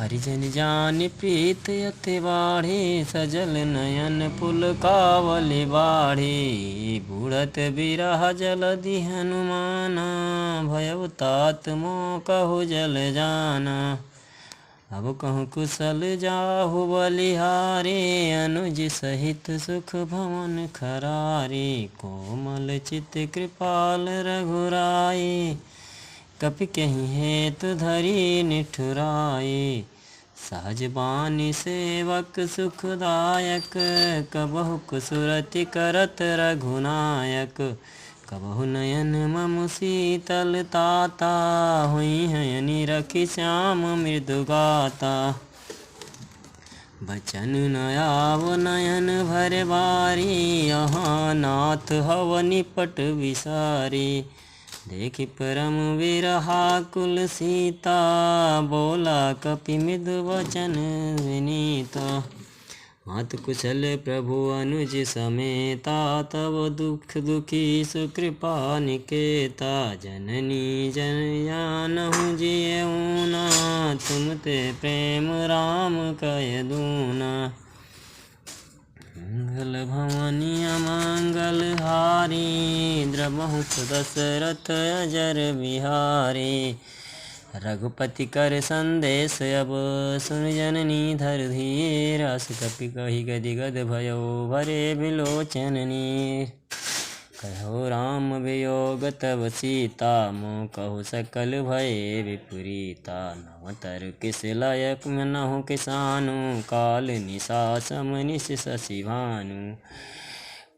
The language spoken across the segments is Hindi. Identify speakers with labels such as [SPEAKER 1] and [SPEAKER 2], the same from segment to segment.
[SPEAKER 1] हरिजन जान प्रीत अति बाढ़े, सजल नयन पुलकावली बाढ़े। बूढ़त बिरह जलधि हनुमाना, भयउ तात मोह कहु जल जाना। अब कहूँ कुशल जाहु बलिहारे, अनुज सहित सुख भवन खरारे। कोमल चित कृपाल रघुराई, कपि कहीं हेतु धरी निठुराई। सहज बानी सेवक सुखदायक, कबहु कुसुरति करत रघुनायक। कबहु नयन मम शीतल ताता, हुई हयनि रखि श्याम मृदु गाता। बचन न आव नयन भर बारी, यहाँ नाथ हव निपट विसारी। देखि परम विरहाकुल सीता, बोला कपि मृदु वचन विनीता। मातु कुशल प्रभु अनुज समेता, तब दुख दुखी सुकृपा निकेता। जननी जन जानहु जियऊ ना, तुम ते प्रेम राम कय दूना। मंगल भवनी अमंगल हारी, द्रवहु दशरथ अजर बिहारी। रघुपति कर संदेश अब, सुन जननी धर धीर। अस कपि कही गदि गद भयो, भरे बिलोचन नीर। कहो राम वियोग तब सीता, मोह कहु सकल भये विपरीता। नव तर किस लायक नहु किसानु, काल निशा सम निश शशि भानु।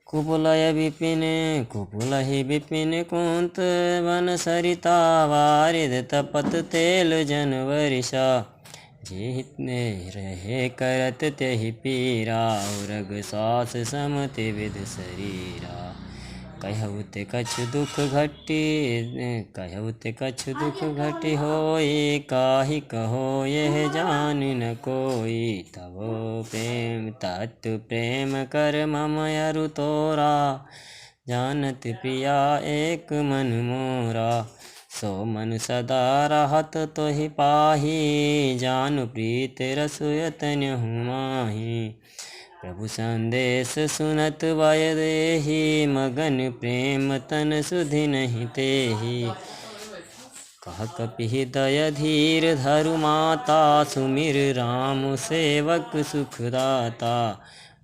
[SPEAKER 1] कुबुलय विपिन कुबुलहि विपिन, कुंत वन सरिता वारिद तपत तेल जन वर्षा। जेहि रहे करत तेहि पीरा, उरग सास समति विध शरीरा। कहु ते कछु दुख घटी कहु ते कछु दुख घटी होई, काहि कहो यह जान न कोई। तब प्रेम तत्व प्रेम कर मम अरु तोरा, जानत प्रिया एक मन मोरा। सो मन सदा रहत तोहि पाही, जानु प्रीत रसु यतन्यहु माही। प्रभु संदेश सुनत भय देहि, मगन प्रेम तन सुधि नहीं तेहि। कह कपि हृदय धीर धरु माता, सुमिर राम सेवक सुखदाता।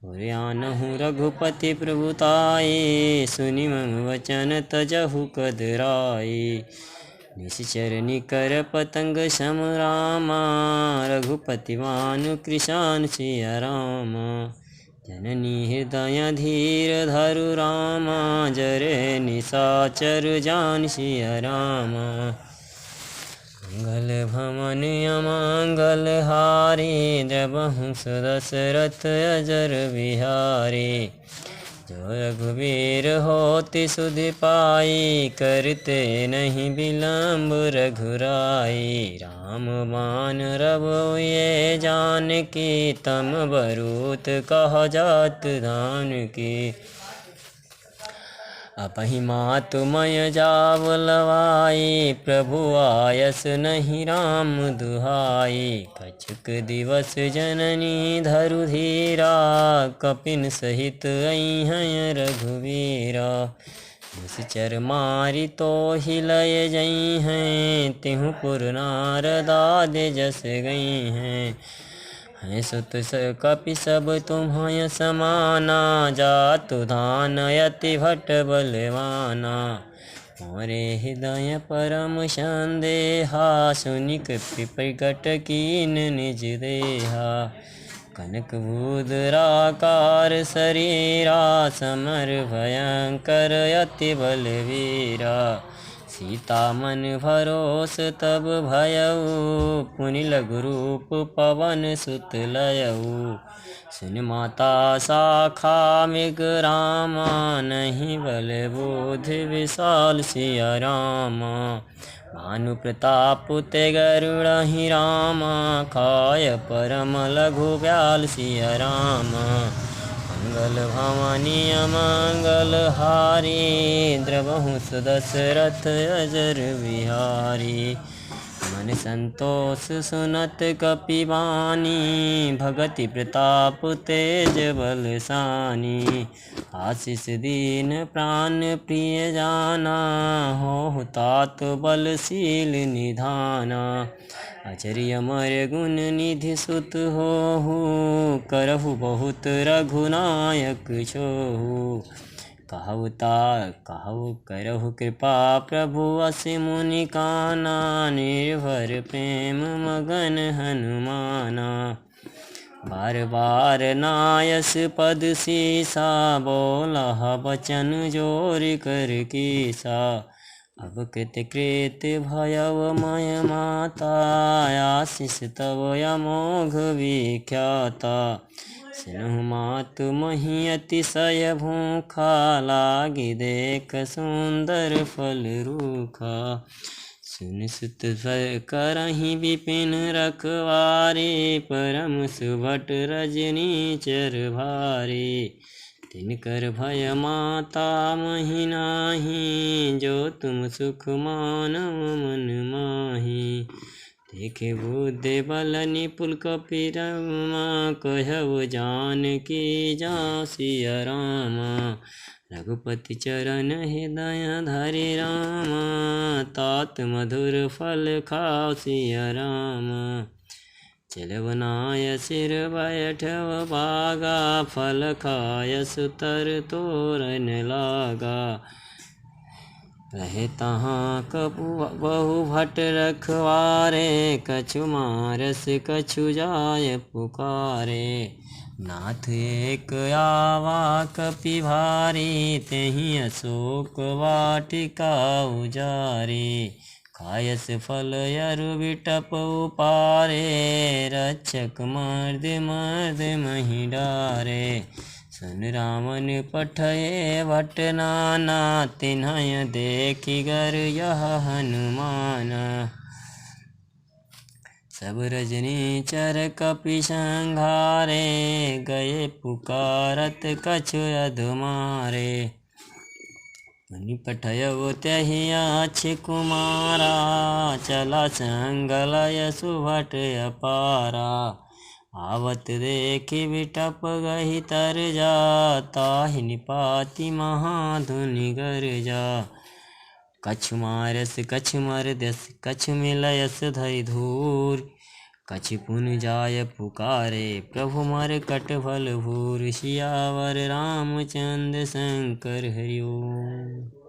[SPEAKER 1] उरयानहु रघुपति प्रभुताई, सुनि मम वचन तजहु कदराई। निश्चर निकर पतंग सम रामा, रघुपति भानु कृशान सिया रामा। जननी हृदय धीर धरु रामा, जरे निशाचर जान सिया रामा। मंगल भवन अमंगल हारी, द्रवहु दशरथ अजर बिहारी। जो रघुवीर होति सुधि पाई, करते नहीं विलम्ब रघुराई। राम बान रव ये जानकी, तम बरूत कह जात धान की। अपहि मातु मय जाव लवाई, प्रभु आयस नहीं राम दुहाई। कछुक दिवस जननी धरु धीरा, कपिन सहित अइहै रघुवीरा। निश्चर मारि तोहि लय जइहैं, तिहु पुर नारदाद जस गइहैं। हैं सुत कपि सब तुम्हय समाना, जातु धान यति भट बलवाना। मोरे हृदय परम संदेहा, सुनि कपि प्रगट कीन निज देहा। कनक बूदराकार शरीरा, समर भयंकर अति बलवीरा। सीता मन भरोस तब भयउ, पुनि लघु रूप पवन सुत लयऊ। सुन माता शाखा मृग रामा, नहीं बल बुद्धि विशाल सिया रामा। भानु प्रताप ते गरुड़हि रामा, खाय परम लघु ब्याल सिया रामा। मंगल भवानी अमंगल हारी, द्रवहु दशरथ अजर बिहारी। मन संतोष सुनत कपिवानी, भगति प्रताप तेज बल सानी। आशीष दीन प्राण प्रिय जाना, हो तात बलशील निधाना। अचर्य अमर गुण निधि सुत होहु, करहु बहुत रघुनायक छोहु। कहु करहु कृपा प्रभु असि मुनि काना, निर्भर प्रेम मगन हनुमाना। बार बार नायस पद सीसा, बोला बचन जोर कर कीसा। अब कृत कृत भयव मय माता, आशीष तव अमोघ विख्याता। सिनहु मातु मही अतिशय भूखा, लागी देख सुंदर फल रूखा। सुन सुत करहि विपिन रखवारे, परम सुभट रजनी चर भारे। तिनकर भय माता मही नाही, जो तुम सुख मानव मन माही। देखे बुद्धि बल निपुल कपिरमा, कहु जानकी जाऊँ सिया रामा। रघुपति चरण हृदय धरि रामा, तात मधुर फल खाऊ सिया रामा। चलवनाय सिर बैठव बागा, फल खाय सुतर तोरन लागा। रहे तहाँ कपु बहु भट रखवारे, कछु मारस कछु जाय पुकारे। नाथ एक आवा कपि भारी, तेहि अशोक वाटिका उजारे। खायस फल अरु बिटप उपारे, रक्षक मर्द मर्द मही डारे। सुन रामन पठये भट नाना, तिन्हय देखि गर यह हनुमाना। सब रजनी चर कपि संघारे, गए पुकारत कछु अधमारे। मुनि पठयउ त्यहि अछि कुमारा, चला संग लय सुभट अपारा। आवत देखि बिटप गहि तर जा, ताहि निपाति महाधुनि गरजा। कछु मारस कछु मरदस कछु मिलयस धरि धूर, कछु पुन जाय पुकारे प्रभु मरकट भल भूर। सियावर रामचंद्र शंकर हरि ओम।